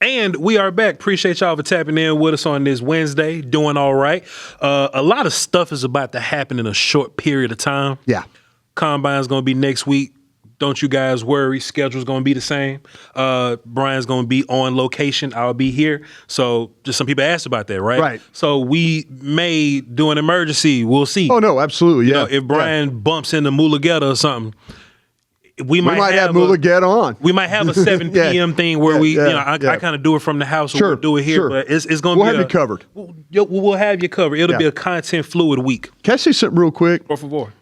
And we are back. Appreciate y'all for tapping in with us on this Wednesday, doing all right. A lot of stuff is about to happen in a short period of time. Yeah. Combine's going to be next week. Don't you guys worry. Schedule's going to be the same. Brian's going to be on location. I'll be here. So just some people asked about that, right? Right. So we may do an emergency. We'll see. Oh, no, absolutely. Yeah. You know, if Brian bumps into Mulugeta or something, we might have Mulugeta on. We might have a 7 p.m. thing where I kind of do it from the house or we'll do it here. But it's going to be We'll have you covered. We'll have you covered. It'll be a content fluid week. Can I say something real quick? Por favor.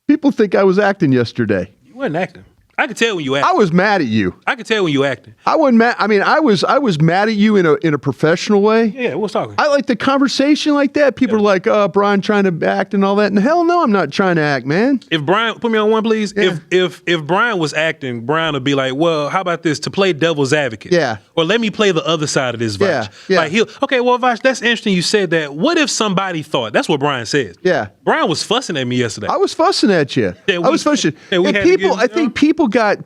People think I was acting yesterday. You wasn't acting. I could tell when you acted. I was mad at you. I could tell when you acted. I wasn't mad. I mean, I was mad at you in a professional way. Yeah, what's talking? I like the conversation like that. People are like, "Oh, Brian trying to act and all that." And hell no, I'm not trying to act, man. If Brian, put me on one, please. Yeah. If Brian was acting, Brian would be like, "Well, how about this? To play devil's advocate, Yeah. or let me play the other side of this, Voch. Yeah. Like Voch, that's interesting. You said that. What if somebody thought? That's what Brian said. Yeah. Brian was fussing at me yesterday. I was fussing at you. I was fussing. And I think people got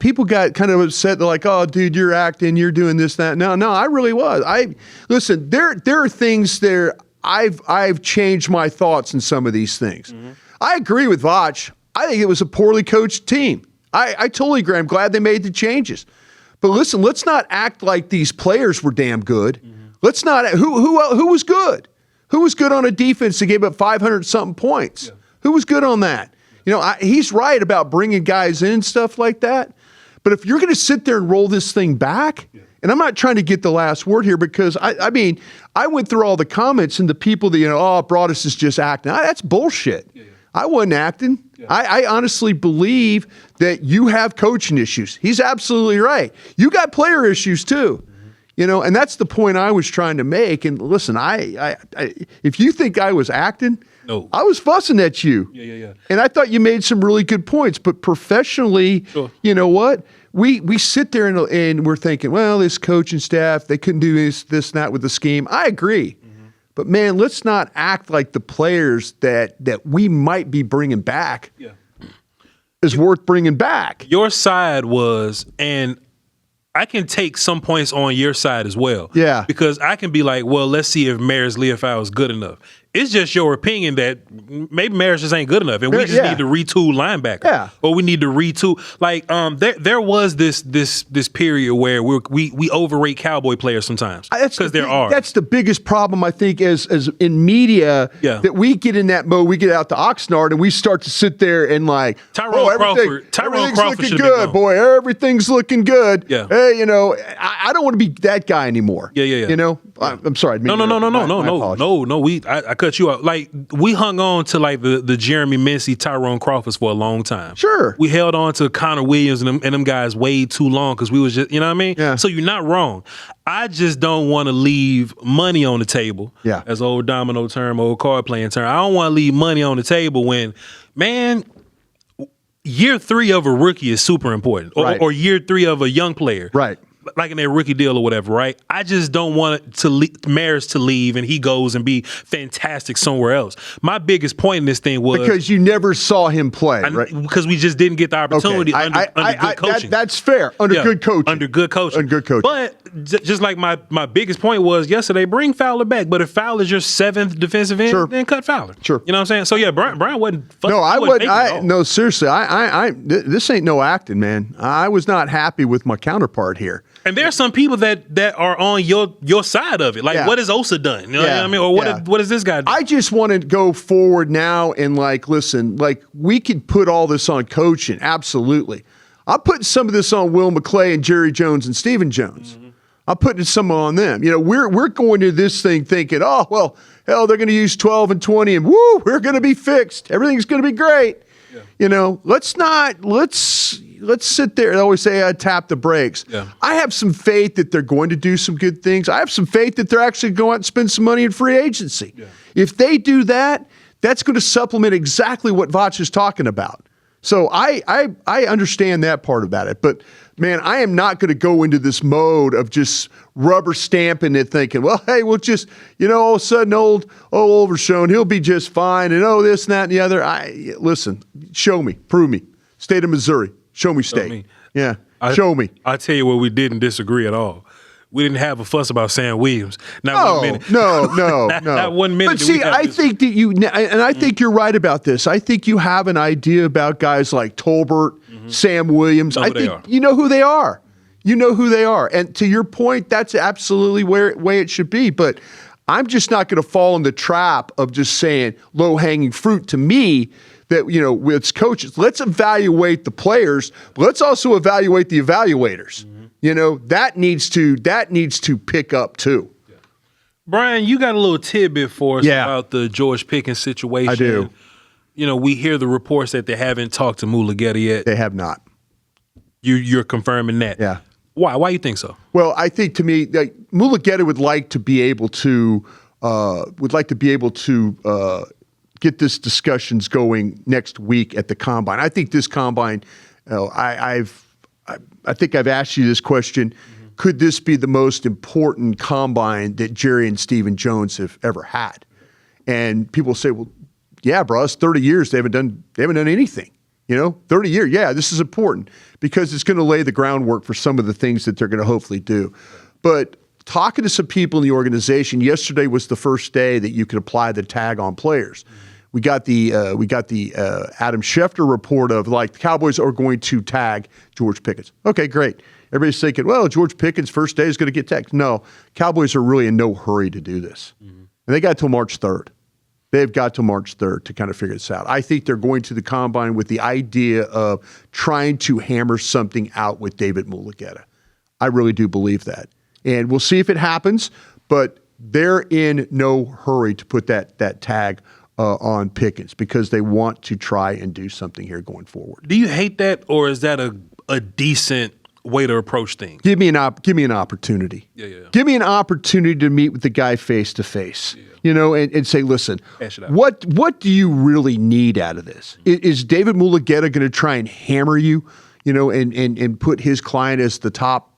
kind of upset. They're like, "Oh, dude, you're acting. You're doing this, that." No, I really was. Listen. There are things there. I've changed my thoughts in some of these things. Mm-hmm. I agree with Voch. I think it was a poorly coached team. I totally agree. I'm glad they made the changes. But listen, let's not act like these players were damn good. Mm-hmm. Let's not. Who was good? Who was good on a defense that gave up 500 something points? Yeah. Who was good on that? You know, he's right about bringing guys in and stuff like that. But if you're going to sit there and roll this thing back, and I'm not trying to get the last word here because, I mean, I went through all the comments and the people that, Broaddus is just acting. That's bullshit. Yeah. I wasn't acting. Yeah. I honestly believe that you have coaching issues. He's absolutely right. You got player issues too. Mm-hmm. And that's the point I was trying to make. And listen, if you think I was acting, no. I was fussing at you. Yeah. And I thought you made some really good points. But professionally, You know what? We sit there and we're thinking, well, this coaching staff, they couldn't do this, and that with the scheme. I agree. Mm-hmm. But, man, let's not act like the players that we might be bringing back is worth bringing back. Your side was, and I can take some points on your side as well. Yeah. Because I can be like, well, let's see if Maris Leofau is good enough. It's just your opinion that maybe Maris just ain't good enough, and we just need to retool linebacker. Yeah. Or we need to retool. Like, there was this period where we overrate Cowboy players sometimes because there are. That's the biggest problem, I think, as in media, that we get in that mode. We get out to Oxnard and we start to sit there and like, Tyrone Crawford looking good, boy. Everything's looking good. Yeah. Hey, I don't want to be that guy anymore. Yeah. I'm sorry. No. I cut you out. Like, we hung on to like the Jeremy Mincey, Tyrone Crawfords for a long time. Sure. We held on to Connor Williams and them guys way too long because we was just, you know what I mean? Yeah. So you're not wrong. I just don't want to leave money on the table. Yeah. As old domino term, old card playing term. I don't want to leave money on the table when, man, year 3 of a rookie is super important. Or year 3 of a young player. Right. Like in their rookie deal or whatever, right? I just don't want Maris to leave and he goes and be fantastic somewhere else. My biggest point in this thing was because you never saw him play, right? Because we just didn't get the opportunity under good coaching. That's fair. Under good coaching. Under good coaching. Under good coaching. But just like my biggest point was yesterday, bring Fowler back. But if Fowler's your 7th defensive end, then cut Fowler. Sure. You know what I'm saying? So yeah, Brian wasn't. No, seriously, this ain't no acting, man. I was not happy with my counterpart here. And there are some people that are on your side of it. Like, what has Osa done? You know what I mean? Or what is this guy doing? I just want to go forward now and, like, listen, like, we can put all this on coaching. Absolutely. I'm putting some of this on Will McClay and Jerry Jones and Stephen Jones. Mm-hmm. I'm putting some on them. We're going to this thing thinking, oh, well, hell, they're going to use 12 and 20 and woo, we're going to be fixed. Everything's going to be great. Yeah. Let's sit there and always say, tap the brakes. Yeah. I have some faith that they're going to do some good things. I have some faith that they're actually going out and spend some money in free agency. Yeah. If they do that, that's going to supplement exactly what Voch is talking about. So I understand that part about it. But, man, I am not going to go into this mode of just rubber stamping it thinking, well, hey, we'll just, all of a sudden old Overshone, he'll be just fine, and this and that and the other. Listen, show me, prove me. State of Missouri. Show me state. Show me. Yeah, show me. I'll tell you where we didn't disagree at all. we didn't have a fuss about Sam Williams. Not 1 minute. No. Not 1 minute. But see, I think that I think you're right about this. I think you have an idea about guys like Tolbert, Sam Williams. I think you know who they are. You know who they are. And to your point, that's absolutely way it should be. But I'm just not going to fall in the trap of just saying low-hanging fruit. To me, that, with coaches, let's evaluate the players, but let's also evaluate the evaluators. That needs to pick up too. Yeah. Bryan, you got a little tidbit for us about the George Pickens situation. I do. We hear the reports that they haven't talked to Mulugeta yet. They have not. You're confirming that. Yeah. Why? Why you think so? Well, I think, to me, Mulugeta would like to be able to get this discussions going next week at the combine. I think this combine, I think I've asked you this question. Mm-hmm. Could this be the most important combine that Jerry and Stephen Jones have ever had? And people say, well, yeah, bro, it's 30 years. They haven't done anything. 30 years. Yeah, this is important because it's going to lay the groundwork for some of the things that they're going to hopefully do. But talking to some people in the organization, yesterday was the first day that you could apply the tag on players. Mm-hmm. We got the Adam Schefter report of the Cowboys are going to tag George Pickens. Okay, great. Everybody's thinking, well, George Pickens' first day is going to get tagged. No, Cowboys are really in no hurry to do this. Mm-hmm. And they got till March 3rd. They've got till March 3rd to kind of figure this out. I think they're going to the combine with the idea of trying to hammer something out with David Mulugeta. I really do believe that. And we'll see if it happens, but they're in no hurry to put that tag on Pickens because they want to try and do something here going forward. Do you hate that, or is that a decent way to approach things? Give me an opportunity. Yeah. Give me an opportunity to meet with the guy face to face. And say, listen, what do you really need out of this? Mm-hmm. Is David Mulugeta going to try and hammer you, and put his client as the top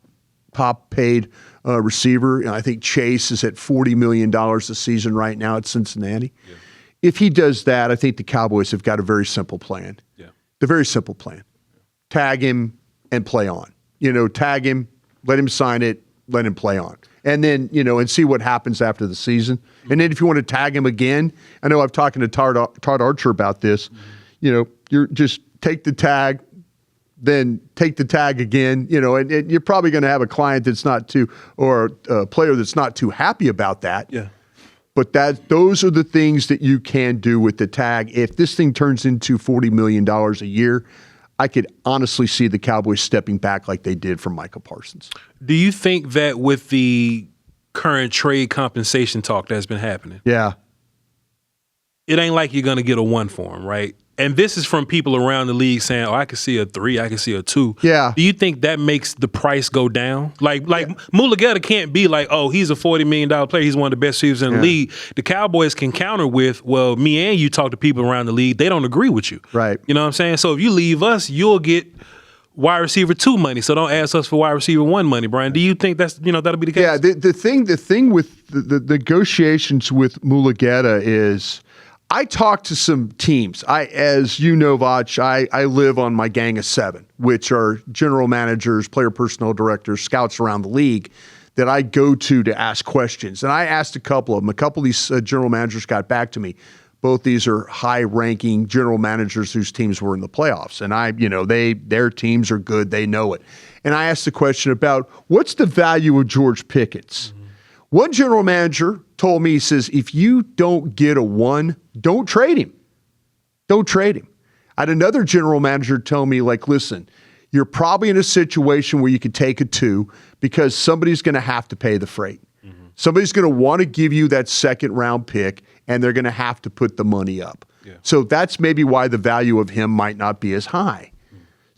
paid receiver? I think Chase is at $40 million a season right now at Cincinnati. Yeah. If he does that, I think the Cowboys have got a very simple plan. Yeah. The very simple plan. Tag him and play on. Tag him, let him sign it, let him play on. And then, and see what happens after the season. Mm-hmm. And then if you want to tag him again, I know I've talked to Todd Archer about this. Mm-hmm. You're just take the tag, then take the tag again, and you're probably going to have a client that's not too, or a player that's not too happy about that. Yeah. But those are the things that you can do with the tag. If this thing turns into $40 million a year, I could honestly see the Cowboys stepping back like they did from Micah Parsons. Do you think that with the current trade compensation talk that's been happening, it ain't like you're going to get a 1 for him, right? And this is from people around the league saying, I can see a 3, I can see a 2. Yeah. Do you think that makes the price go down? Like Mulugeta can't be like, he's a $40 million player. He's one of the best receivers in the league. The Cowboys can counter with, well, me and you talk to people around the league. They don't agree with you. Right. You know what I'm saying? So if you leave us, you'll get wide receiver 2 money. So don't ask us for wide receiver 1 money, Bryan. Do you think that'll be the case? Yeah. The thing with the negotiations with Mulugeta is, I talked to some teams. As you know, Voch, I live on my gang of 7, which are general managers, player personnel directors, scouts around the league that I go to ask questions. And I asked a couple of them. A couple of these general managers got back to me. Both these are high-ranking general managers whose teams were in the playoffs. And their teams are good. They know it. And I asked the question about what's the value of George Pickens? Mm-hmm. One general manager told me, he says, if you don't get a 1, don't trade him. Don't trade him. I had another general manager tell me, listen, you're probably in a situation where you could take a 2 because somebody's going to have to pay the freight. Mm-hmm. Somebody's going to want to give you that second-round pick, and they're going to have to put the money up. Yeah. So that's maybe why the value of him might not be as high.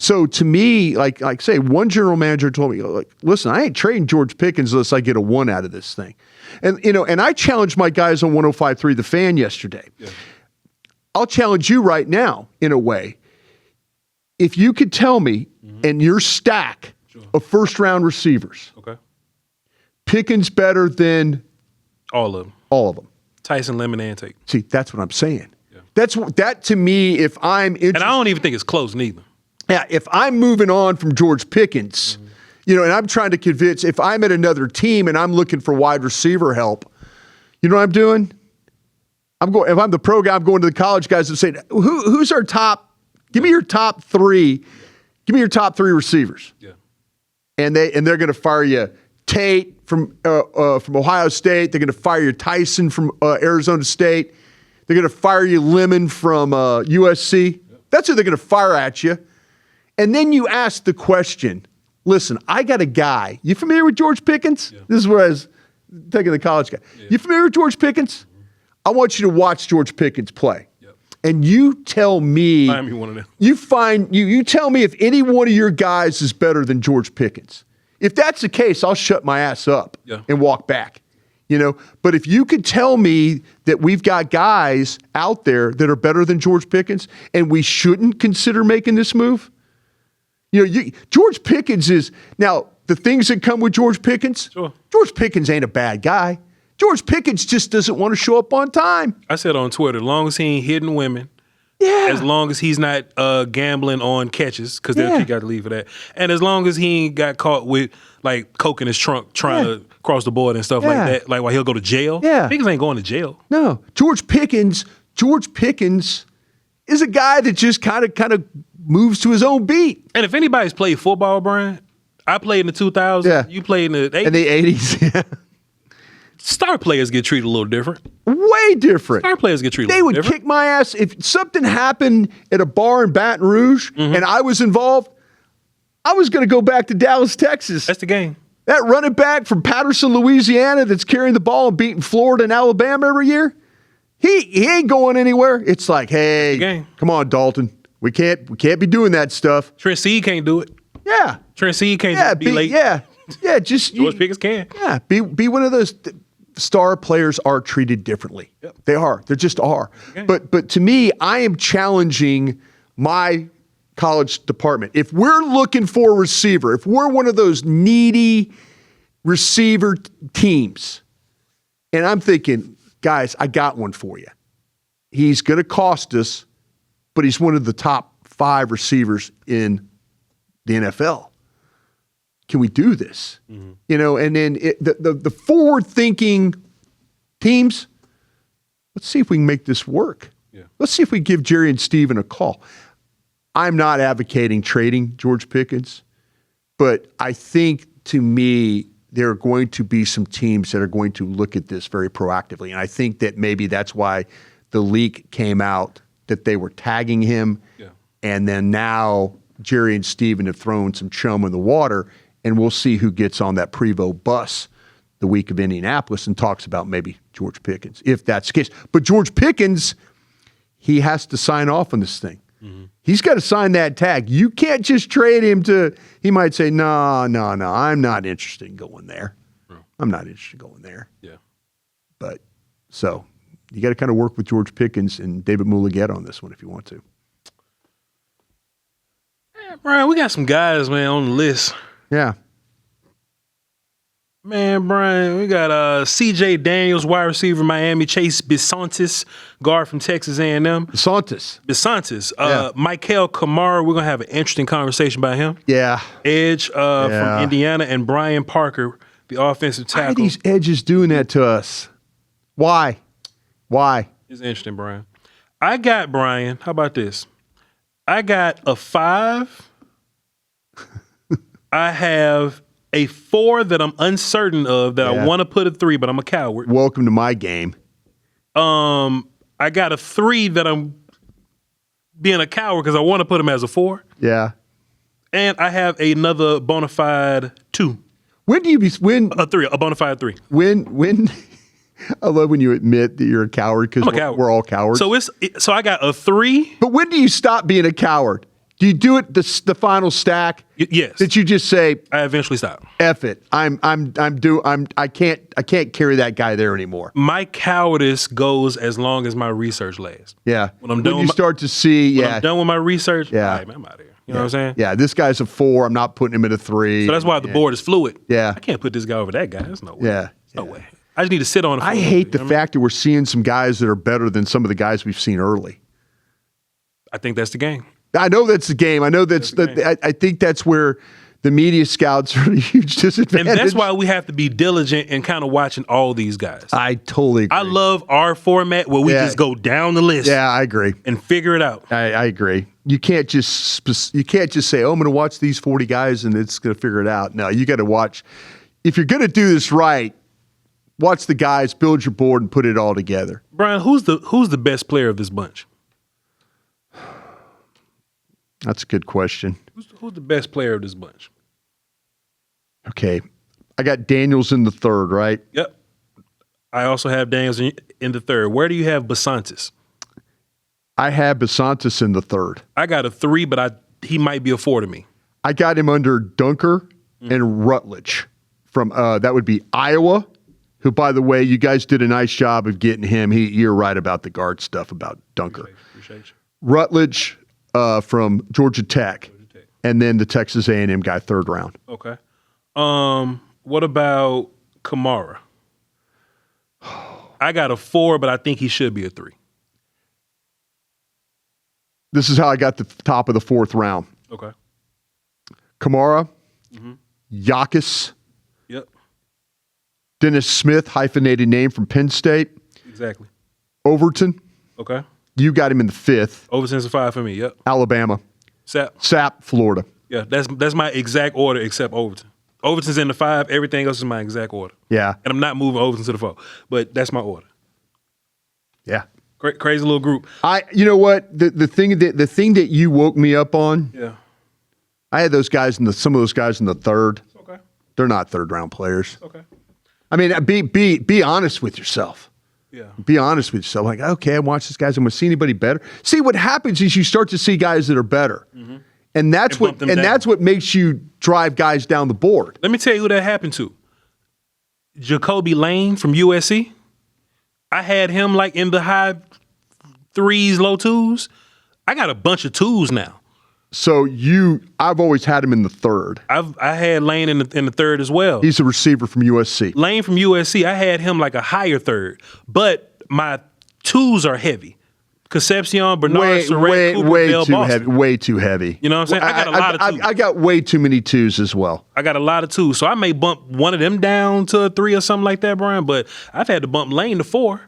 So to me, like say, one general manager told me, listen, I ain't trading George Pickens unless I get a 1 out of this thing. And and I challenged my guys on 105.3 The Fan yesterday. Yeah. I'll challenge you right now in a way. If you could tell me in your stack of first-round receivers, Pickens better than all of them. All of them. Tyson, Lemon, and Tate. See, that's what I'm saying. Yeah. That to me, if I'm interested. And I don't even think it's close neither. Yeah, if I'm moving on from George Pickens, and I'm trying to convince, if I'm at another team and I'm looking for wide receiver help, you know what I'm doing? If I'm the pro guy, I'm going to the college guys and saying, who's our top? Give me your top three. Give me your top three receivers. Yeah. And they're going to fire you Tate from Ohio State. They're going to fire you Tyson from Arizona State. They're going to fire you Lemon from USC. Yep. That's who they're going to fire at you. And then you ask the question, listen, I got a guy. You familiar with George Pickens? Yeah. This is where I was taking the college guy. Yeah. You familiar with George Pickens? I want you to watch George Pickens play. Yep. And you tell me, find me one of them. You tell me if any one of your guys is better than George Pickens. If that's the case, I'll shut my ass up and walk back. But if you could tell me that we've got guys out there that are better than George Pickens and we shouldn't consider making this move, George Pickens is now the things that come with George Pickens. Sure. George Pickens ain't a bad guy. George Pickens just doesn't want to show up on time. I said on Twitter, as long as he ain't hitting women, as long as he's not gambling on catches, because they'll kick out the lead for that, and as long as he ain't got caught with like coke in his trunk trying to cross the board and stuff like that, like while he'll go to jail. Yeah. Pickens ain't going to jail. No, George Pickens is a guy that just kind of moves to his own beat. And if anybody's played football, Brian, I played in the 2000s. Yeah. You played in the 80s. In the 80s, yeah. Star players get treated a little different. Way different. Star players get treated a little different. They would kick my ass. If something happened at a bar in Baton Rouge and I was involved, I was going to go back to Dallas, Texas. That's the game. That running back from Patterson, Louisiana that's carrying the ball and beating Florida and Alabama every year, he ain't going anywhere. It's like, hey, come on, Dalton. We can't be doing that stuff. Trent Seed can't do it. Yeah. Trent Seed can't be late. Yeah. Yeah, just George Pickens can. Yeah, be one of those. Star players are treated differently. Yep. They are. They just are. Okay. But to me, I am challenging my college department. If we're looking for a receiver, if we're one of those needy receiver teams, and I'm thinking, guys, I got one for you. He's going to cost us, but he's one of the top 5 receivers in the NFL. Can we do this? Mm-hmm. And then the forward-thinking teams, let's see if we can make this work. Yeah. Let's see if we give Jerry and Steven a call. I'm not advocating trading George Pickens, but I think, to me, there are going to be some teams that are going to look at this very proactively. And I think that maybe that's why the leak came out that they were tagging him. Yeah. And then now Jerry and Steven have thrown some chum in the water. And we'll see who gets on that Prevost bus the week of Indianapolis and talks about maybe George Pickens, if that's the case. But George Pickens, he has to sign off on this thing. Mm-hmm. He's got to sign that tag. You can't just trade him to, he might say, no, I'm not interested in going there. No. I'm not interested in going there. Yeah. But, so, you got to kind of work with George Pickens and David Mulligetta on this one if you want to. Yeah, Brian, we got some guys, man, on the list. Yeah. Man, Brian, we got C.J. Daniels, wide receiver, Miami. Chase Bisontis, guard from Texas A&M. Bisontis. Mikail Kamara, we're going to have an interesting conversation about him. Yeah. Edge from Indiana, and Brian Parker, the offensive tackle. Why are these edges doing that to us? Why? It's interesting, Brian. I got, Brian, how about this? I got a 5. I have a 4 that I'm uncertain of that I want to put a 3, but I'm a coward. Welcome to my game. I got a 3 that I'm being a coward because I want to put him as a 4. Yeah. And I have another bona fide 2. When do you be a 3, a bona fide 3? When I love when you admit that you're a coward because we're all cowards. So I got a 3. But when do you stop being a coward? Do you do it the final stack? Yes. Did you just say I eventually stop? F it. I can't carry that guy there anymore. My cowardice goes as long as my research lasts. Yeah. When I'm done when you start to see, when I'm done with my research, yeah. Right, man, I'm out of here. You know what I'm saying? Yeah, this guy's a 4. I'm not putting him at a 3. So that's why the board is fluid. Yeah. I can't put this guy over that guy. There's no way. Yeah. No way. I just need to sit on it. I hate the fact that we're seeing some guys that are better than some of the guys we've seen early. I think that's the game. I know that's the game. I know I think that's where the media scouts are at a huge disadvantage. And that's why we have to be diligent and kind of watching all these guys. I totally agree. I love our format where we just go down the list. Yeah, I agree. And figure it out. I agree. You can't just say, oh, I'm going to watch these 40 guys and it's going to figure it out. No, you got to watch. If you're going to do this right, watch the guys, build your board, and put it all together. Brian, who's the best player of this bunch? That's a good question. Who's the best player of this bunch? Okay. I got Daniels in the third, right? Yep. I also have Daniels in the third. Where do you have Basantis? I have Bisontis in the third. I got a 3, but he might be a 4 to me. I got him under Dunker and Rutledge from that would be Iowa, who, by the way, you guys did a nice job of getting him. You're right about the guard stuff about Dunker. Appreciate you. Rutledge from Georgia Tech, and then the Texas A&M guy, third round. Okay. What about Kamara? I got a 4, but I think he should be a 3. This is how I got the top of the fourth round. Okay. Kamara, Yakis, yep. Dennis Smith, hyphenated name from Penn State. Exactly. Overton. Okay. You got him in the 5th. Overton's a 5 for me, yep. Alabama. Sapp, Florida. Yeah, that's my exact order except Overton. Overton's in the 5, everything else is my exact order. Yeah. And I'm not moving Overton to the 4, but that's my order. Yeah. Crazy little group. You know what? The thing that you woke me up on. Yeah. I had those guys some of those guys in the third. Okay. They're not third round players. Okay. I mean, be honest with yourself. Yeah. Be honest with yourself. Like, okay, I watch this guys. I'm going to see anybody better. See, what happens is you start to see guys that are better, and that's what makes you drive guys down the board. Let me tell you who that happened to. Jacoby Lane from USC. I had him like in the high 3s, low 2s. I got a bunch of 2s now. So I've always had him in the third. I had Lane in the third as well. He's a receiver from USC. Lane from USC, I had him like a higher third, but my 2s are heavy. Concepcion, Bernard, Surratt, Cooper, Bell, Boston. Way too heavy. You know what I'm saying? I got a lot of 2s. I got way too many 2s as well. I got a lot of 2s, so I may bump one of them down to a 3 or something like that, Brian. But I've had to bump Lane to 4.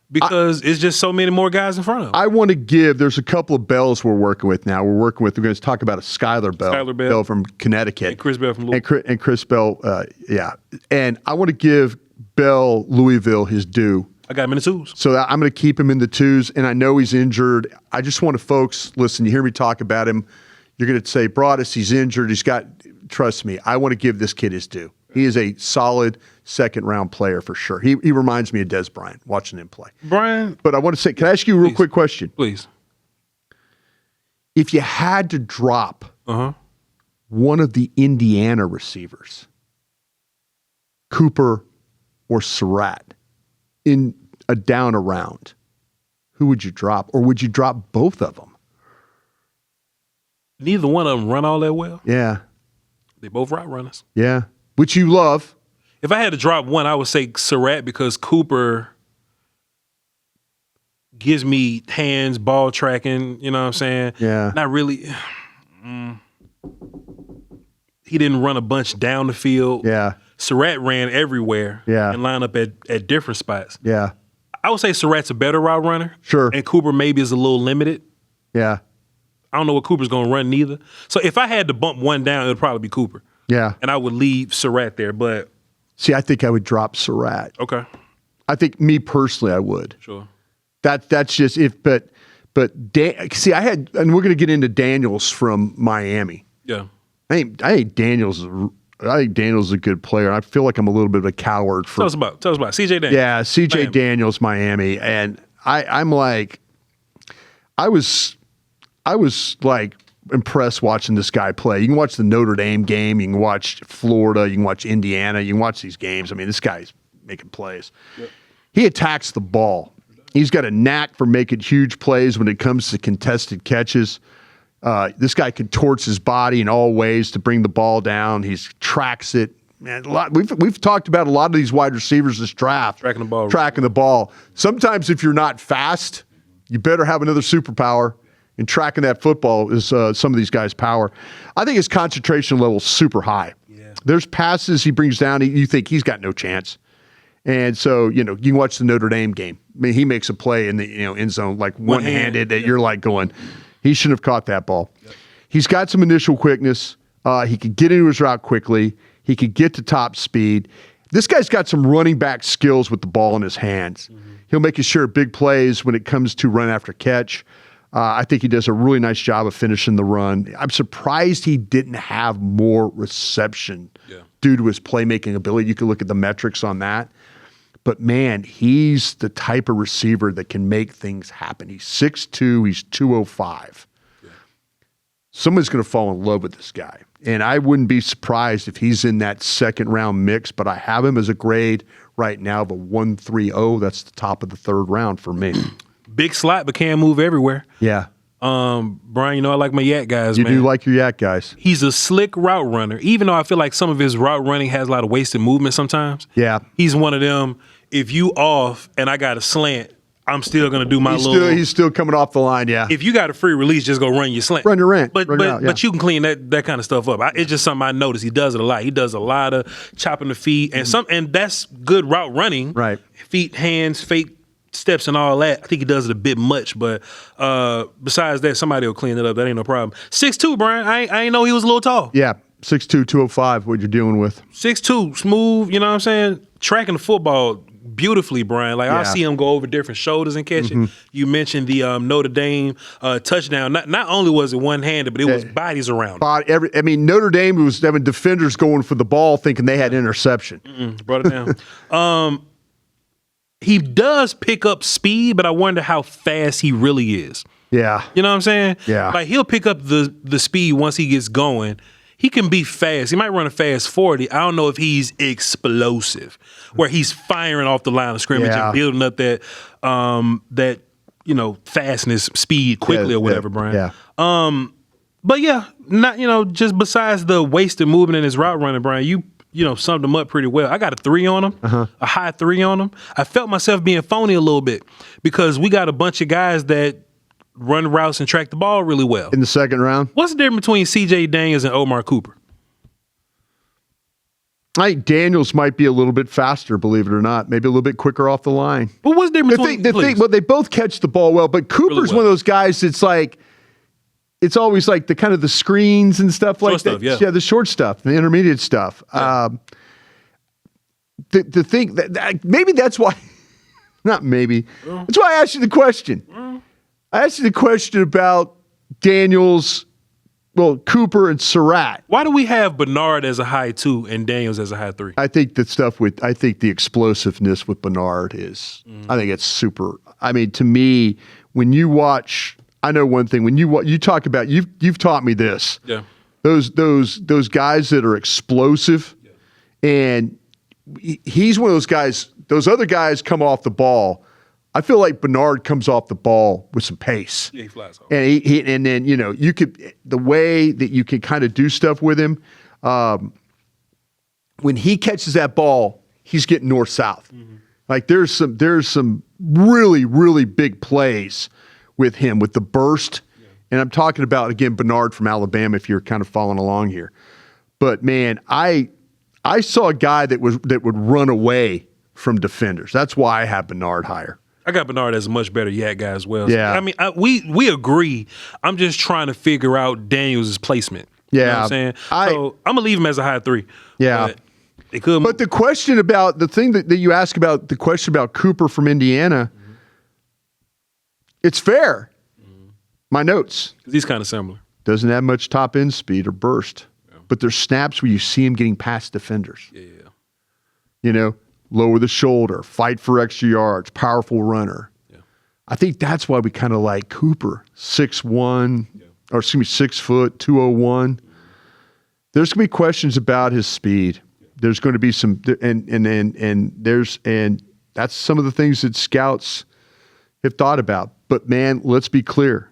Because it's just so many more guys in front of him. I want to there's a couple of Bells we're working with now. We're going to talk about a Skylar Bell from Connecticut. And Chris Bell from Louisville. And Chris Bell, yeah. And I want to give Bell Louisville his due. I got him in the 2s. So I'm going to keep him in the 2s, and I know he's injured. I just want to, folks, listen, you hear me talk about him, you're going to say, Broaddus, he's injured. Trust me, I want to give this kid his due. He is a solid second-round player for sure. He reminds me of Des Bryant, watching him play. Brian. But I want to say, can I ask you a real quick question? Please. If you had to drop one of the Indiana receivers, Cooper or Surratt, in a down around, who would you drop? Or would you drop both of them? Neither one of them run all that well. Yeah. They both route runners. Yeah. Which you love. If I had to drop one, I would say Surratt because Cooper gives me hands, ball tracking, you know what I'm saying? Yeah. Not really. He didn't run a bunch down the field. Yeah. Surratt ran everywhere. Yeah. And lined up at different spots. Yeah. I would say Surratt's a better route runner. Sure. And Cooper maybe is a little limited. Yeah. I don't know what Cooper's going to run neither. So if I had to bump one down, it would probably be Cooper. Yeah. And I would leave Surratt there, but. See, I think I would drop Surratt. Okay. I think me personally, I would. Sure. That's just see, I had, and we're going to get into Daniels from Miami. Yeah. I think Daniels is a good player. I feel like I'm a little bit of a coward. Tell us about CJ Daniels. Yeah, CJ Daniels, Miami. And I'm like, I was like impressed watching this guy play. You can watch the Notre Dame game. You can watch Florida. You can watch Indiana. You can watch these games. I mean, this guy's making plays. Yep. He attacks the ball. He's got a knack for making huge plays when it comes to contested catches. This guy contorts his body in all ways to bring the ball down. He tracks it. Man, we've talked about a lot of these wide receivers this draft. Tracking the ball. Sometimes if you're not fast, you better have another superpower. and tracking that football is some of these guys' power. I think his concentration level is super high. Yeah. There's passes he brings down, you think he's got no chance. And so, you can watch the Notre Dame game. I mean, he makes a play in the end zone, like one-handed, that you're like going, he shouldn't have caught that ball. Yep. He's got some initial quickness. He could get into his route quickly. He could get to top speed. This guy's got some running back skills with the ball in his hands. Mm-hmm. He'll make sure big plays when it comes to run after catch. I think he does a really nice job of finishing the run. I'm surprised he didn't have more reception due to his playmaking ability. You can look at the metrics on that. But, man, he's the type of receiver that can make things happen. He's 6'2", he's 205. Yeah. Someone's going to fall in love with this guy. And I wouldn't be surprised if he's in that second-round mix, but I have him as a grade right now of a 1.30. That's the top of the third round for me. Big slot, but can move everywhere. Yeah. Brian, I like my yak guys, man. You do like your yak guys. He's a slick route runner, even though I feel like some of his route running has a lot of wasted movement sometimes. Yeah. He's one of them, if you off and I got a slant, I'm still going to do my He's still coming off the line, yeah. If you got a free release, just go run your slant. Run your rant. But you can clean that kind of stuff up. It's just something I noticed. He does it a lot. He does a lot of chopping the feet, and that's good route running. Right. Feet, hands, fake steps and all that. I think he does it a bit much, but besides that, somebody will clean it up. That ain't no problem. 6'2", Brian. I ain't know he was a little tall. Yeah, 6'2", 205, what you're dealing with. 6'2", smooth, you know what I'm saying? Tracking the football beautifully, Brian. Like, I see him go over different shoulders and catch it. You mentioned the Notre Dame touchdown. Not only was it one-handed, but it was bodies around. Notre Dame was having defenders going for the ball thinking they had interception. Brought it down. He does pick up speed, but I wonder how fast he really is. Yeah. You know what I'm saying? Yeah. Like, he'll pick up the speed once he gets going. He can be fast. He might run a fast 40. I don't know if he's explosive, where he's firing off the line of scrimmage and building up that fastness, speed quickly or whatever, Brian. Yeah. But yeah, not just besides the wasted movement in his route running, Brian, you summed him up pretty well. I got a 3 on him, a high 3 on him. I felt myself being phony a little bit because we got a bunch of guys that run routes and track the ball really well. In the second round? What's the difference between C.J. Daniels and Omar Cooper? I think Daniels might be a little bit faster, believe it or not. Maybe a little bit quicker off the line. But what's the difference between they both catch the ball well, but Cooper's one of those guys that's like, it's always like the kind of the screens and stuff like that. Yeah, the short stuff, the intermediate stuff. Yeah. The thing that maybe that's why, not maybe, that's why I asked you the question. I asked you the question about Daniels, Cooper and Surratt. Why do we have Bernard as a high 2 and Daniels as a high 3? I think the explosiveness with Bernard is, I think it's super. I mean, to me, when you watch, I know one thing, when you talk about, you've taught me this. Yeah. Those guys that are explosive, and he's one of those guys, those other guys come off the ball. I feel like Bernard comes off the ball with some pace. Yeah, he flies off. And and then you could, the way that you can kind of do stuff with him, when he catches that ball, he's getting north-south. Like there's some really, really big plays with him with the burst. Yeah. And I'm talking about, again, Bernard from Alabama, if you're kind of following along here. But man, I saw a guy that would run away from defenders. That's why I have Bernard higher. I got Bernard as a much better yak guy as well. Yeah. I mean, we agree. I'm just trying to figure out Daniels' placement. Yeah. You know what I'm saying? So I'm going to leave him as a high 3. Yeah. But the question about, the thing that you ask about, the question about Cooper from Indiana, it's fair. My notes. He's kind of similar. Doesn't have much top end speed or burst. Yeah. But there's snaps where you see him getting past defenders. Yeah. Lower the shoulder, fight for extra yards, powerful runner. Yeah. I think that's why we kind of like Cooper, 6'1", or excuse me, 6 foot, 201. There's going to be questions about his speed. There's going to be some, and that's some of the things that scouts have thought about. But man, let's be clear.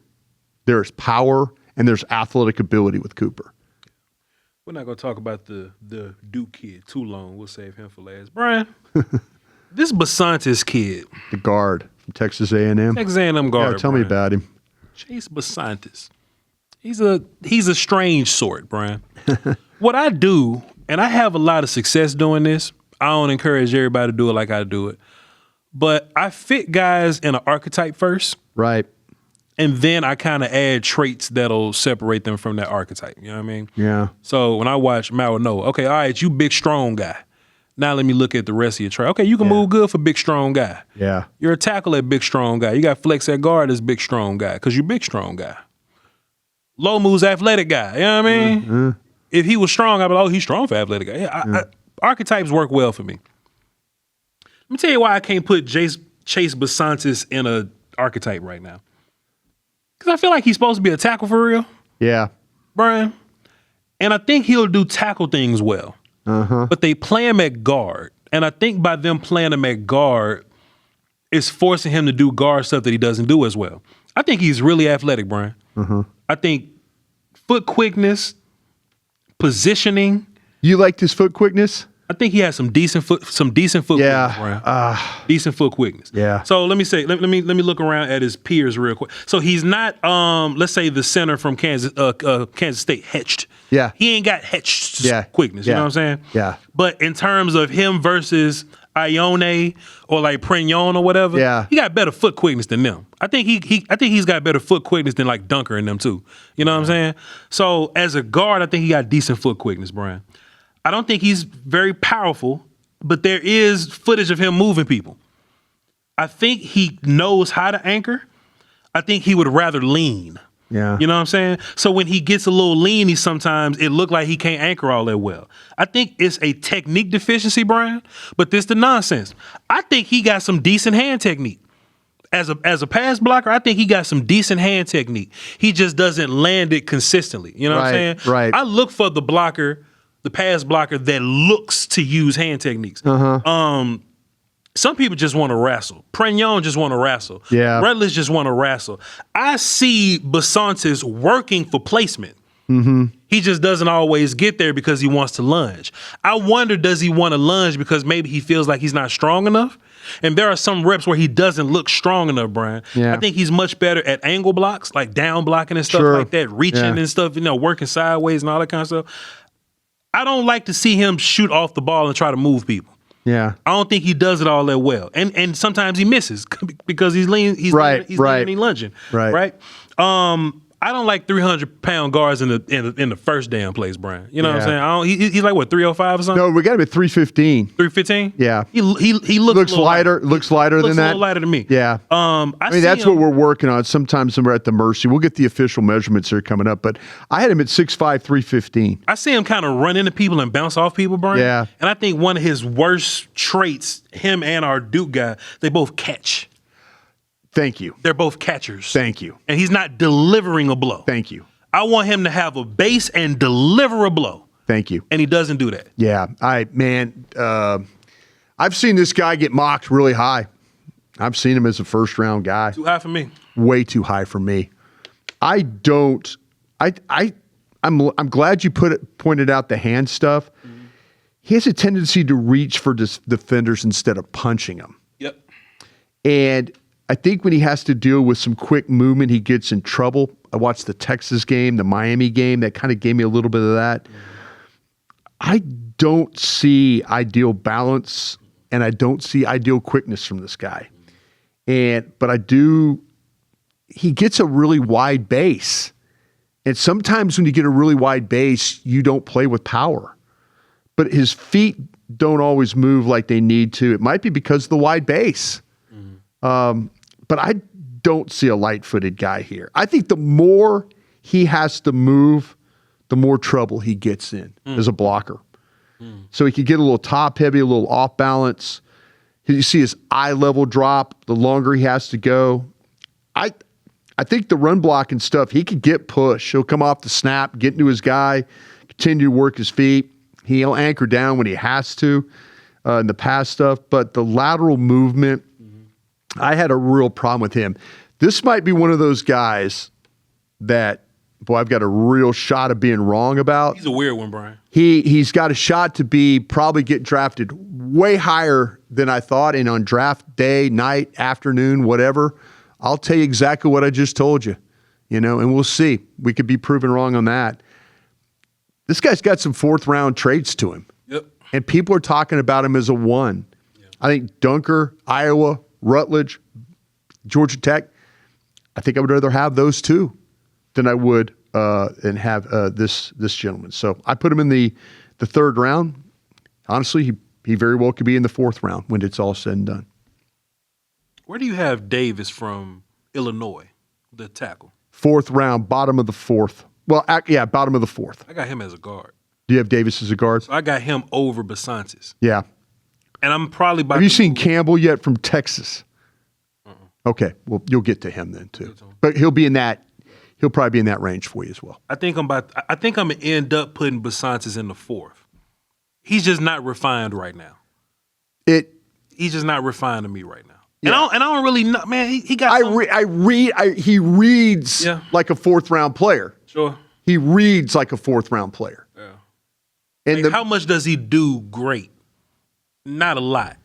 There's power and there's athletic ability with Cooper. We're not going to talk about the Duke kid too long. We'll save him for last. Brian, this Basantis kid. The guard from Texas A&M. Texas A&M guard. Yeah, tell me about him. Chase Basantis. He's a strange sort, Brian. What I do, and I have a lot of success doing this. I don't encourage everybody to do it like I do it. But I fit guys in an archetype first. Right. And then I kind of add traits that'll separate them from that archetype. You know what I mean? Yeah. So when I watch Mal, no, okay, all right, you big, strong guy. Now let me look at the rest of your trait. Okay, you can move good for big, strong guy. Yeah. You're a tackle at big, strong guy. You got flex at guard as big, strong guy because you're big, strong guy. Low moves, athletic guy. You know what I mean? Mm-hmm. If he was strong, I'd be like, oh, he's strong for athletic guy. Yeah, archetypes work well for me. Let me tell you why I can't put Chase Bisontis in an archetype right now. Because I feel like he's supposed to be a tackle for real. Yeah. Brian. And I think he'll do tackle things well. Uh-huh. But they play him at guard. And I think by them playing him at guard, it's forcing him to do guard stuff that he doesn't do as well. I think he's really athletic, Brian. Uh-huh. I think foot quickness, positioning. You liked his foot quickness? I think he has some decent foot quickness, Brian. Decent foot quickness. Yeah. So let me look around at his peers real quick. So he's not, let's say the center from Kansas State, Hetched. Yeah. He ain't got Hetched quickness. You know what I'm saying? Yeah. But in terms of him versus Ione or like Prignon or whatever, he got better foot quickness than them. I think he's got better foot quickness than like Dunker and them too. You know what I'm saying? So as a guard, I think he got decent foot quickness, Brian. I don't think he's very powerful, but there is footage of him moving people. I think he knows how to anchor. I think he would rather lean. Yeah. You know what I'm saying? So when he gets a little leany sometimes, it look like he can't anchor all that well. I think it's a technique deficiency, Brian, but this the nonsense. I think he got some decent hand technique. As a pass blocker, I think he got some decent hand technique. He just doesn't land it consistently. You know what I'm saying? Right. I look for the pass blocker that looks to use hand techniques. Some people just want to wrestle. Prignon just want to wrestle. Yeah. Rutledge just want to wrestle. I see Bisontis working for placement. Mm-hmm. He just doesn't always get there because he wants to lunge. I wonder, does he want to lunge because maybe he feels like he's not strong enough? And there are some reps where he doesn't look strong enough, Brian. Yeah. I think he's much better at angle blocks, like down blocking and stuff like that, reaching and stuff, working sideways and all that kind of stuff. I don't like to see him shoot off the ball and try to move people. Yeah. I don't think he does it all that well. And sometimes he misses because he's leaning and lunging. Right. I don't like 300-pound guards in the first damn place, Brian. You know what I'm saying? He's like what, 305 or something? No, we got him at 315. 315? Yeah. He looks lighter. Looks lighter than that. A little lighter to me. Yeah. I mean, that's what we're working on. Sometimes we're at the mercy. We'll get the official measurements here coming up, but I had him at 6'5", 315. I see him kind of run into people and bounce off people, Brian. Yeah. And I think one of his worst traits, him and our Duke guy, they both catch. Thank you. They're both catchers. Thank you. And he's not delivering a blow. Thank you. I want him to have a base and deliver a blow. Thank you. And he doesn't do that. Yeah. I've seen this guy get mocked really high. I've seen him as a first-round guy. Too high for me. Way too high for me. I'm glad you pointed out the hand stuff. Mm-hmm. He has a tendency to reach for defenders instead of punching them. Yep. And I think when he has to deal with some quick movement, he gets in trouble. I watched the Texas game, the Miami game. That kind of gave me a little bit of that. I don't see ideal balance, and I don't see ideal quickness from this guy. But I do. He gets a really wide base, and sometimes when you get a really wide base, you don't play with power. But his feet don't always move like they need to. It might be because of the wide base. But I don't see a light-footed guy here. I think the more he has to move, the more trouble he gets in as a blocker. So he could get a little top-heavy, a little off-balance. You see his eye level drop the longer he has to go. I think the run block and stuff, he could get push. He'll come off the snap, get into his guy, continue to work his feet. He'll anchor down when he has to in the pass stuff. But the lateral movement, I had a real problem with him. This might be one of those guys that, boy, I've got a real shot of being wrong about. He's a weird one, Brian. He's got a shot to probably get drafted way higher than I thought. And on draft day, night, afternoon, whatever, I'll tell you exactly what I just told you. and we'll see. We could be proven wrong on that. This guy's got some fourth-round traits to him. Yep. And people are talking about him as a 1. Yeah. I think Dunker, Iowa, Rutledge, Georgia Tech, I think I would rather have those 2 than I would and have this gentleman. So I put him in the 3rd round. Honestly, he very well could be in the 4th round when it's all said and done. Where do you have Davis from Illinois, the tackle? 4th round, bottom of the 4th. Well, bottom of the 4th. I got him as a guard. Do you have Davis as a guard? So I got him over Basantis. Yeah. And I'm probably about Have you seen Campbell yet from Texas? Okay, well, you'll get to him then too. But he'll probably be in that range for you as well. I think I'm gonna end up putting Bisontis in the 4th. He's just not refined right now. He's just not refined to me right now. Yeah. And I don't really know, man. He got. He reads like a 4th-round player. Sure. He reads like a 4th-round player. Yeah. And how much does he do great? Not a lot.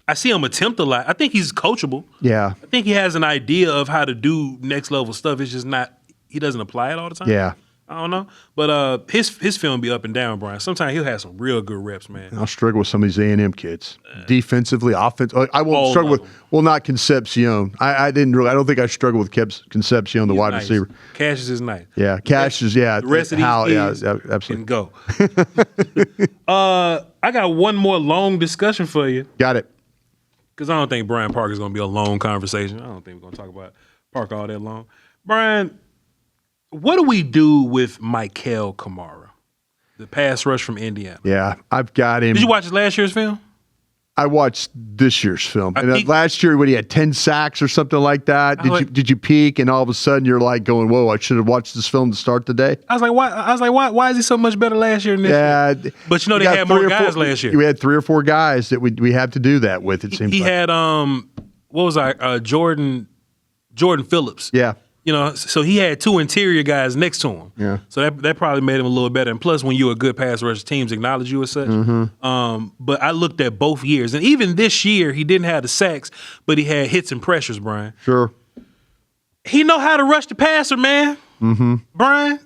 I see him attempt a lot. I think he's coachable. Yeah. I think he has an idea of how to do next level stuff. It's just not. He doesn't apply it all the time. Yeah. I don't know, but his film be up and down, Brian. Sometimes he'll have some real good reps, man. I'll struggle with some of these A&M kids, defensively, offensively. I won't struggle with. Well, not Concepcion. I don't think I struggle with Concepcion, the wide receiver. Cassius is nice. Yeah, Cassius. Yeah, the rest of these absolutely. Can go. I got one more long discussion for you. Got it. Because I don't think Brian Parker is going to be a long conversation. I don't think we're going to talk about Parker all that long. Brian. What do we do with Mikail Kamara, the pass rush from Indiana? Yeah, I've got him. Did you watch last year's film? I watched this year's film. And last year, when he had 10 sacks or something like that, did you peek and all of a sudden you're like going, whoa, I should have watched this film to start the day? I was like, why is he so much better last year than this year? But they had more guys last year. We had 3 or 4 guys that we had to do that with, it seems like. He had, Jordan Phillips. Yeah. So he had 2 interior guys next to him. Yeah. So that probably made him a little better. And plus, when you're a good pass rush, teams acknowledge you as such. Mm-hmm. But I looked at both years. And even this year, he didn't have the sacks, but he had hits and pressures, Brian. Sure. He know how to rush the passer, man. Mm-hmm. Brian.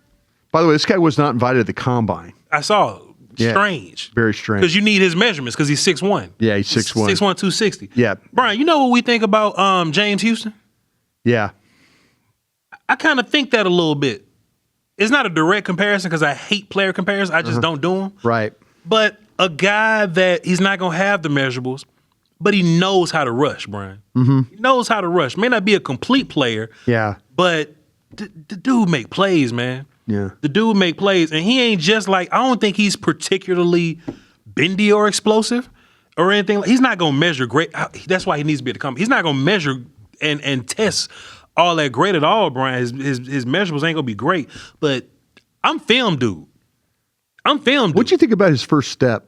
By the way, this guy was not invited to the combine. I saw. Strange. Very strange. Because you need his measurements because he's 6'1". Yeah, he's 6'1". 6'1", 260. Yeah. Brian, you know what we think about James Houston? Yeah. I kind of think that a little bit. It's not a direct comparison because I hate player comparisons. I just don't do them. Right. But a guy that he's not going to have the measurables, but he knows how to rush, Brian. Mm-hmm. He knows how to rush. May not be a complete player. Yeah. But the dude make plays, man. Yeah. The dude make plays. And he ain't just like, I don't think he's particularly bendy or explosive or anything. He's not going to measure great. That's why he needs to be at the company. He's not going to measure and test all that great at all, Brian. His measurables ain't gonna be great, but I'm film dude. What'd you think about his first step?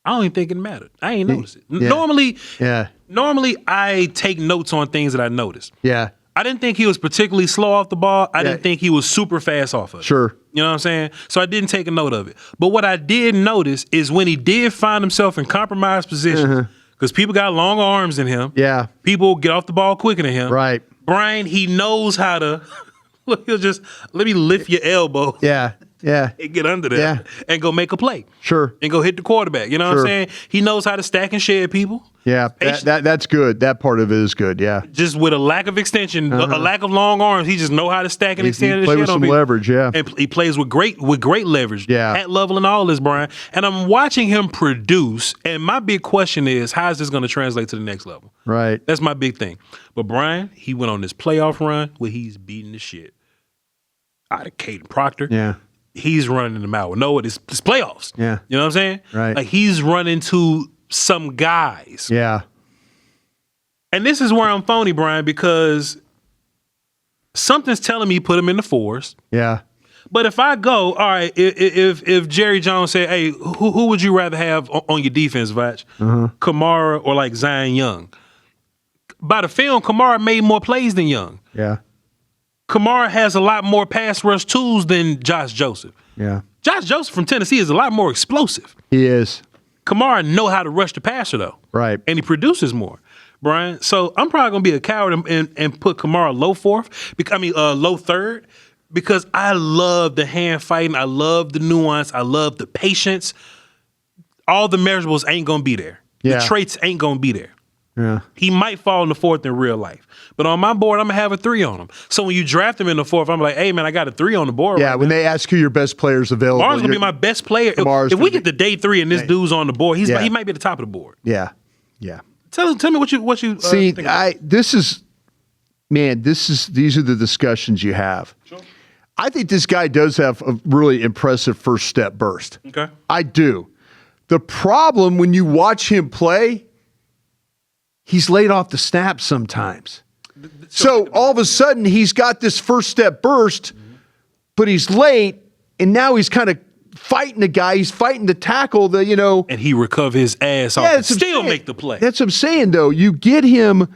I don't even think it mattered. I ain't noticed it. Yeah. Normally I take notes on things that I notice. Yeah. I didn't think he was particularly slow off the ball. I didn't think he was super fast off of it. Sure. You know what I'm saying? So I didn't take a note of it. But what I did notice is when he did find himself in compromised positions, because people got longer arms than him. Yeah. People get off the ball quicker than him. Right. Brian, he knows how to. He'll just let me lift your elbow. Yeah. Yeah. And get under there and go make a play. Sure. And go hit the quarterback. You know what I'm saying? He knows how to stack and shed people. Yeah. That's good. That part of it is good. Yeah. Just with a lack of extension, a lack of long arms, he just know how to stack and extend. He plays with some leverage. Yeah. And he plays with great leverage. Yeah. At level and all this, Brian. And I'm watching him produce. And my big question is, how is this going to translate to the next level? Right. That's my big thing. But Brian, he went on this playoff run where he's beating the shit out of Caden Proctor. Yeah. He's running them out with Noah. It's playoffs. Yeah. You know what I'm saying? Right. Like he's running to some guys. Yeah. And this is where I'm phony, Brian, because something's telling me put him in the 4s. Yeah. But if I go, all right, if Jerry Jones said, hey, who would you rather have on your defense, Voch? Kamara or like Zion Young? By the film, Kamara made more plays than Young. Yeah. Kamara has a lot more pass rush tools than Josh Joseph. Yeah. Josh Joseph from Tennessee is a lot more explosive. He is. Kamara know how to rush the passer, though. Right. And he produces more. Brian. So I'm probably gonna be a coward and put Kamara low fourth. Low third, because I love the hand fighting. I love the nuance. I love the patience. All the measurables ain't gonna be there. Yeah. The traits ain't gonna be there. Yeah. He might fall in the fourth in real life. But on my board, I'm going to have a 3 on him. So when you draft him in the fourth, I'm like, hey, man, I got a 3 on the board. Yeah, right when they ask who your best players available. Kamar's going to be my best player. If we get to day 3 and this dude's on the board, he might be at the top of the board. Yeah. Tell me what you see. These are the discussions you have. Sure. I think this guy does have a really impressive first step burst. Okay. I do. The problem when you watch him play, he's laid off the snap sometimes. So all of a sudden, he's got this first step burst, but he's late, and now he's kind of fighting the guy. He's fighting the tackle, and he recover his ass off and still make the play. That's what I'm saying, though. You get him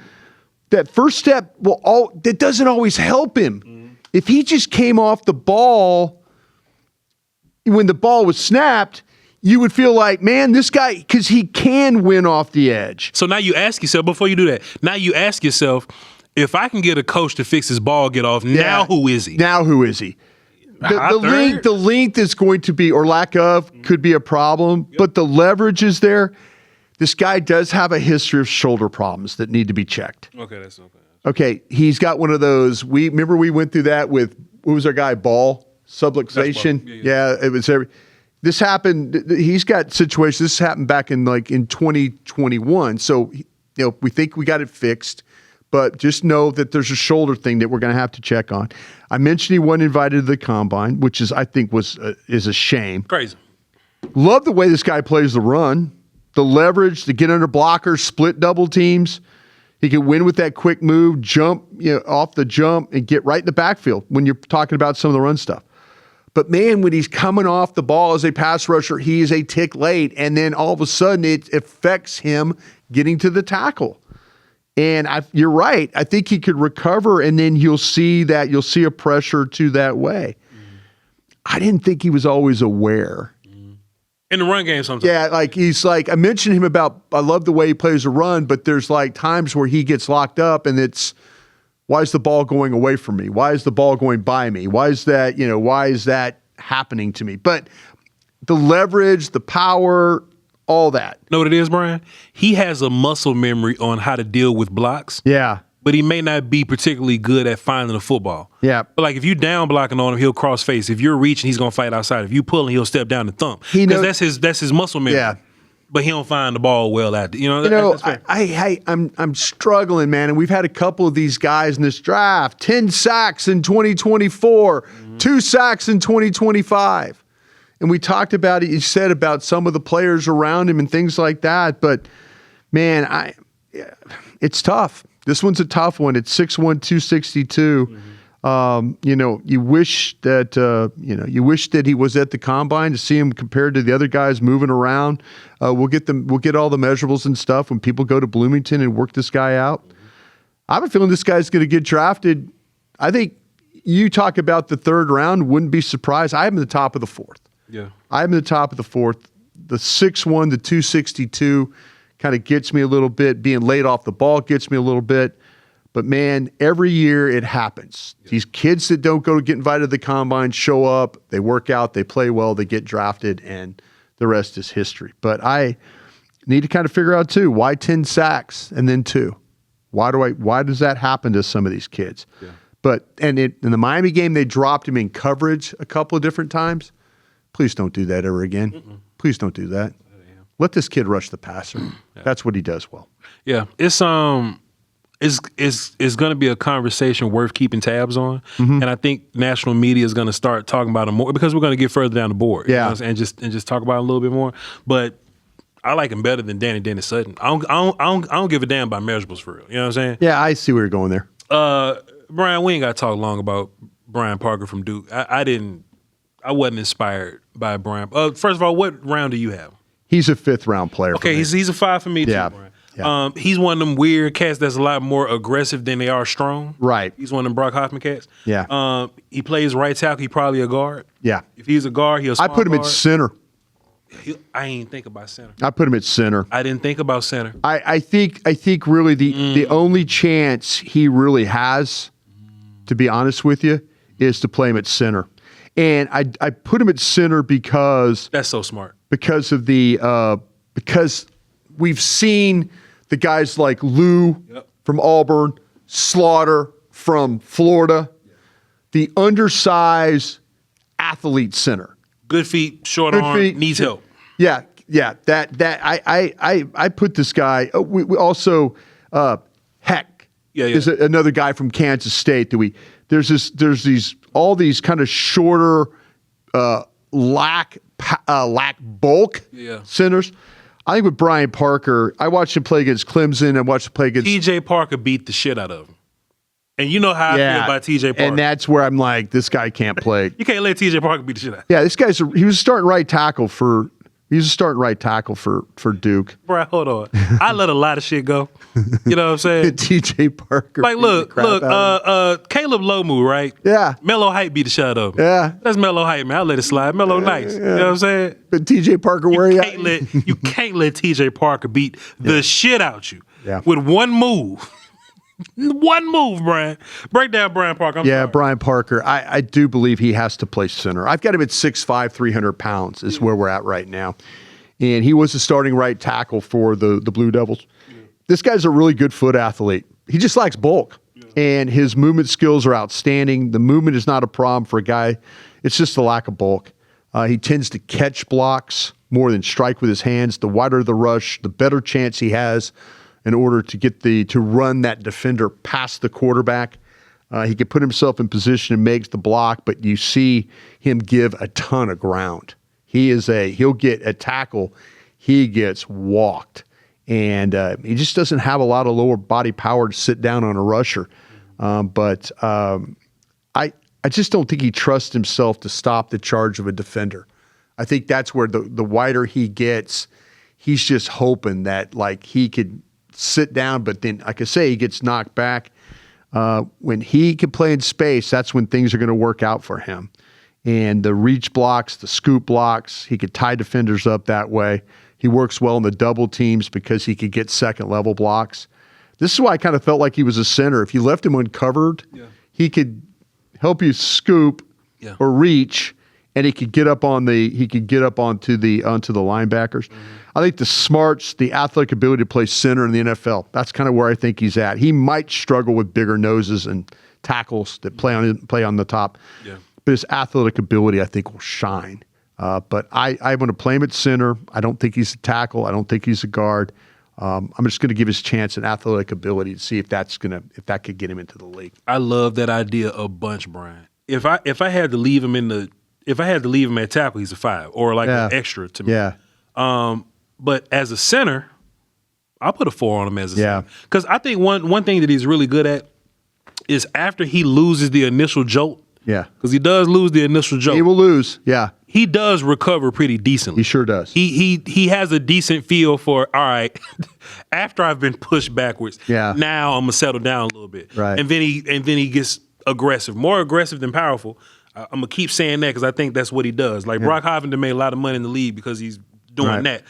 that first step. That doesn't always help him. Mm-hmm. If he just came off the ball when the ball was snapped, you would feel like, man, this guy, because he can win off the edge. So now you ask yourself, before you do that, if I can get a coach to fix his ball get off, now who is he? Now who is he? The length is going to be, or lack of, could be a problem, but the leverage is there. This guy does have a history of shoulder problems that need to be checked. Okay, that's okay. Okay, he's got one of those. Remember we went through that with, who was our guy, Ball? Subluxation? Yeah, it was this happened, he's got situations, this happened back in 2021. So, we think we got it fixed. But just know that there's a shoulder thing that we're going to have to check on. I mentioned he wasn't invited to the combine, which is a shame. Crazy. Love the way this guy plays the run, the leverage, to get under blockers, split double teams. He can win with that quick move, jump off the jump, and get right in the backfield when you're talking about some of the run stuff. But man, when he's coming off the ball as a pass rusher, he is a tick late, and then all of a sudden it affects him getting to the tackle. And you're right. I think he could recover, and then you'll see a pressure to that way. I didn't think he was always aware. In the run game sometimes. Yeah, I mentioned him I love the way he plays a run, but there's times where he gets locked up, and it's, why is the ball going away from me? Why is the ball going by me? Why is that happening to me? But the leverage, the power, all that. Know what it is, Brian? He has a muscle memory on how to deal with blocks. Yeah. But he may not be particularly good at finding the football. Yeah. But if you down blocking on him, he'll cross face. If you're reaching, he's gonna fight outside. If you pulling, he'll step down and thump. Because that's his muscle memory. Yeah. But he don't find the ball well after. I'm struggling, man. And we've had a couple of these guys in this draft. 10 sacks in 2024, 2 sacks in 2025. And we talked about it, you said about some of the players around him and things like that. But, man, it's tough. This one's a tough one. It's 6'1", 262. You wish that he was at the combine to see him compared to the other guys moving around. We'll get all the measurables and stuff when people go to Bloomington and work this guy out. I have a feeling this guy's going to get drafted. I think you talk about the third round, wouldn't be surprised. I have him at the top of the fourth. Yeah. I'm in the top of the fourth. The 6'1", the 262 kind of gets me a little bit. Being laid off the ball gets me a little bit. But, man, every year it happens. Yeah. These kids that don't get invited to the combine show up, they work out, they play well, they get drafted, and the rest is history. But I need to kind of figure out, too, why 10 sacks and then 2? Why does that happen to some of these kids? Yeah. But in the Miami game, they dropped him in coverage a couple of different times. Please don't do that ever again. Mm-mm. Please don't do that. Let this kid rush the passer. Yeah. That's what he does well. Yeah, it's going to be a conversation worth keeping tabs on, and I think national media is going to start talking about him more because we're going to get further down the board. Yeah, and just talk about it a little bit more. But I like him better than Dennis Sutton. I don't give a damn about measurables for real. You know what I'm saying? Yeah, I see where you're going there. Brian, we ain't got to talk long about Brian Parker from Duke. I wasn't inspired by Brian. First of all, what round do you have? He's a 5th round player. Okay, he's a 5 for me too, Brian. Yeah. He's one of them weird cats that's a lot more aggressive than they are strong. Right. He's one of them Brock Hoffman cats. Yeah. He plays right tackle. He probably a guard. Yeah. If he's a guard, he'll. I put him at center. I ain't think about center. I put him at center. I didn't think about center. I think really the only chance he really has, to be honest with you, is to play him at center. And I put him at center because that's so smart. Because of because we've seen the guys like Lou from Auburn, Slaughter from Florida, the undersized athlete center. Good feet, short arm, needs help. Yeah. I put this guy. We also Heck is another guy from Kansas State that there's all these kind of shorter lack bulk centers. I think with Brian Parker, I watched him play against Clemson. I watched him play against TJ Parker beat the shit out of him. And you know how I feel about TJ Parker. And that's where I'm like, this guy can't play. You can't let TJ Parker beat the shit out of him. Yeah, this guy's he was a starting right tackle for Duke. Bro, hold on. I let a lot of shit go. You know what I'm saying? TJ Parker. Like, look, Caleb Lomu, right? Yeah. Melo Hype beat the shit out of him. Yeah. That's Melo Hype, man. I let it slide. Melo nice. You know what I'm saying? But TJ Parker, where you at? You can't let TJ Parker beat the shit out you Yeah. with one move. One move, Brian. Break down Brian Parker. I'm sorry. Brian Parker. I do believe he has to play center. I've got him at 6'5", 300 pounds is where we're at right now. And he was the starting right tackle for the Blue Devils. Yeah. This guy's a really good foot athlete. He just lacks bulk. Yeah. And his movement skills are outstanding. The movement is not a problem for a guy. It's just the lack of bulk. He tends to catch blocks more than strike with his hands. The wider the rush, the better chance he has in order to get to run that defender past the quarterback. He can put himself in position and makes the block, but you see him give a ton of ground. He'll get a tackle, he gets walked. And he just doesn't have a lot of lower body power to sit down on a rusher. But I just don't think he trusts himself to stop the charge of a defender. I think that's where the wider he gets, he's just hoping that like he could sit down, but then, like I say, he gets knocked back. When he can play in space, that's when things are going to work out for him. And the reach blocks, the scoop blocks, he could tie defenders up that way. He works well in the double teams because he could get second-level blocks. This is why I kind of felt like he was a center. If you left him uncovered, he could help you scoop or reach, and he could get up onto the linebackers. Mm-hmm. I think the smarts, the athletic ability to play center in the NFL, that's kind of where I think he's at. He might struggle with bigger noses and tackles that play on the top. Yeah. But his athletic ability, I think, will shine. But I want to play him at center. I don't think he's a tackle. I don't think he's a guard. I'm just going to give his chance and athletic ability to see if that could get him into the league. I love that idea a bunch, Brian. If I had to leave him at tackle, he's a 5 or like an extra to me. Yeah. But as a center, I'll put a 4 on him as a center. Because I think one thing that he's really good at is after he loses the initial jolt. Yeah. Because he does lose the initial jolt. He will lose. Yeah. He does recover pretty decently. He sure does. He has a decent feel for, all right, after I've been pushed backwards, now I'm gonna settle down a little bit. Right. And then he gets aggressive, more aggressive than powerful. I'm gonna keep saying that because I think that's what he does. Like Brock Hovenden made a lot of money in the league because he's doing that.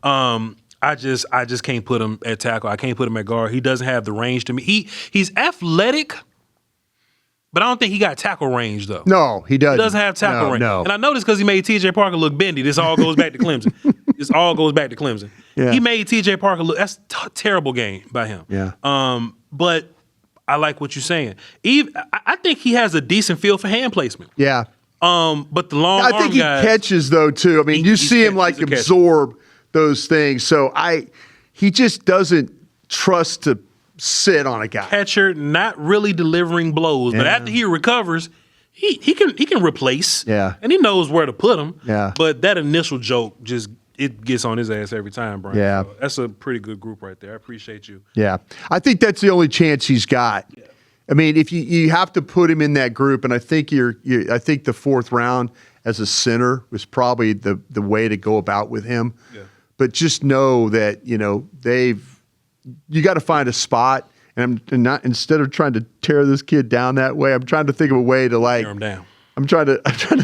I just can't put him at tackle. I can't put him at guard. He doesn't have the range to me. He's athletic, but I don't think he got tackle range though. No, he doesn't. He doesn't have tackle range. No. And I know this because he made TJ Parker look bendy. This all goes back to Clemson. Yeah. He made TJ Parker look. That's a terrible game by him. Yeah. But I like what you're saying. I think he has a decent feel for hand placement. Yeah. But the long arm I think he catches though too. I mean, you see him like absorb those things. So he just doesn't trust to sit on a guy. Catcher, not really delivering blows, but after he recovers, he can replace. Yeah. And he knows where to put him. Yeah. But that initial joke it gets on his ass every time, Brian. Yeah. So that's a pretty good group right there. I appreciate you. Yeah. I think that's the only chance he's got. Yeah. I mean, if you have to put him in that group, and I think I think the 4th round as a center was probably the way to go about with him. Yeah. But just know that, you got to find a spot, and not instead of trying to tear this kid down that way, I'm trying to think of a way to like tear him down. I'm trying to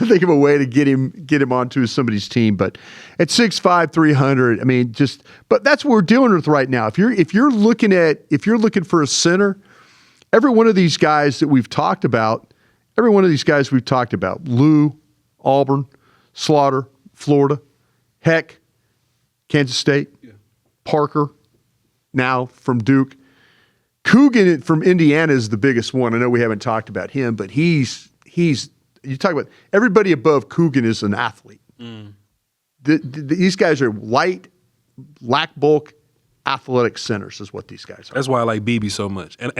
think of a way to get him onto somebody's team. But at 6'5", 300, I mean, but that's what we're dealing with right now. If you're looking for a center, every one of these guys that we've talked about, Lou, Auburn, Slaughter, Florida, Heck, Kansas State, Parker, now from Duke. Coogan from Indiana is the biggest one. I know we haven't talked about him, but he's you talk about everybody above Coogan is an athlete. These guys are light, lack bulk, athletic centers is what these guys are. That's why I like BB so much. And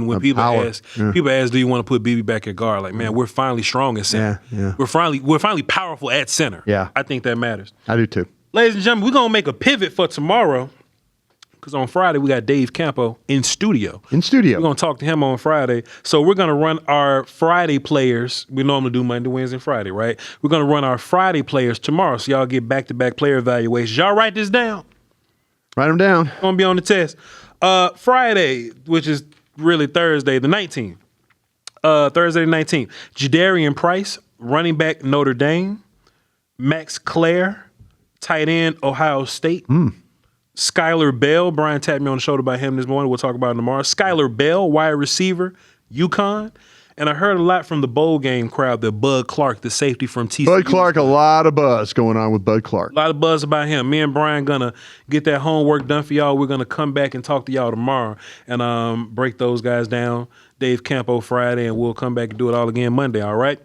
when people ask, do you want to put BB back at guard? Like, man, we're finally strong at center. Yeah. We're finally powerful at center. Yeah. I think that matters. I do too. Ladies and gentlemen, we're gonna make a pivot for tomorrow. Because on Friday, we got Dave Campo in studio. We're going to talk to him on Friday. So we're going to run our Friday players. We normally do Monday, Wednesday, and Friday, right? We're going to run our Friday players tomorrow. So y'all get back-to-back player evaluations. Y'all write this down. Write them down. Going to be on the test. Friday, which is really Thursday, the 19th. Thursday the 19th. Jadarian Price, running back Notre Dame. Max Clare, tight end Ohio State. Skylar Bell, Brian tapped me on the shoulder about him this morning. We'll talk about it tomorrow. Skylar Bell, wide receiver, UConn. And I heard a lot from the bowl game crowd that Bud Clark, the safety from TCU. Bud Clark, a lot of buzz going on with Bud Clark. A lot of buzz about him. Me and Brian gonna get that homework done for y'all. We're gonna come back and talk to y'all tomorrow and break those guys down. Dave Campo Friday, and we'll come back and do it all again Monday, all right?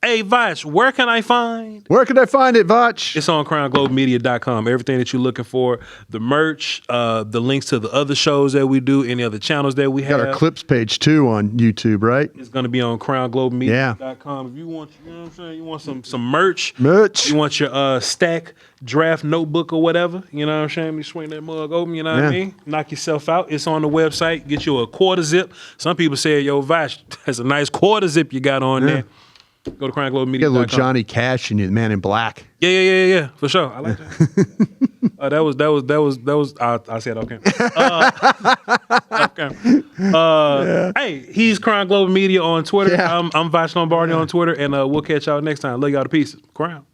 Hey, Voch, where can I find it, Voch? It's on crownglobemedia.com. Everything that you're looking for, the merch, the links to the other shows that we do, any other channels that we have. Got our clips page, too, on YouTube, right? It's going to be on crownglobemedia.com. If you want, you know what I'm saying, you want some merch. You want your stack draft notebook or whatever, you know what I'm saying? You swing that mug open, you know what I mean? Knock yourself out. It's on the website. Get you a quarter zip. Some people say, yo, Voch, that's a nice quarter zip you got on there. Go to crownglobemedia.com. Get a little Johnny Cash in you, the Man in Black. Yeah, for sure. I like that. that was. I said okay. Okay. Hey, he's Crown Global Media on Twitter. I'm Voch Lombardi on Twitter, and we'll catch y'all next time. Love y'all to pieces. Crown.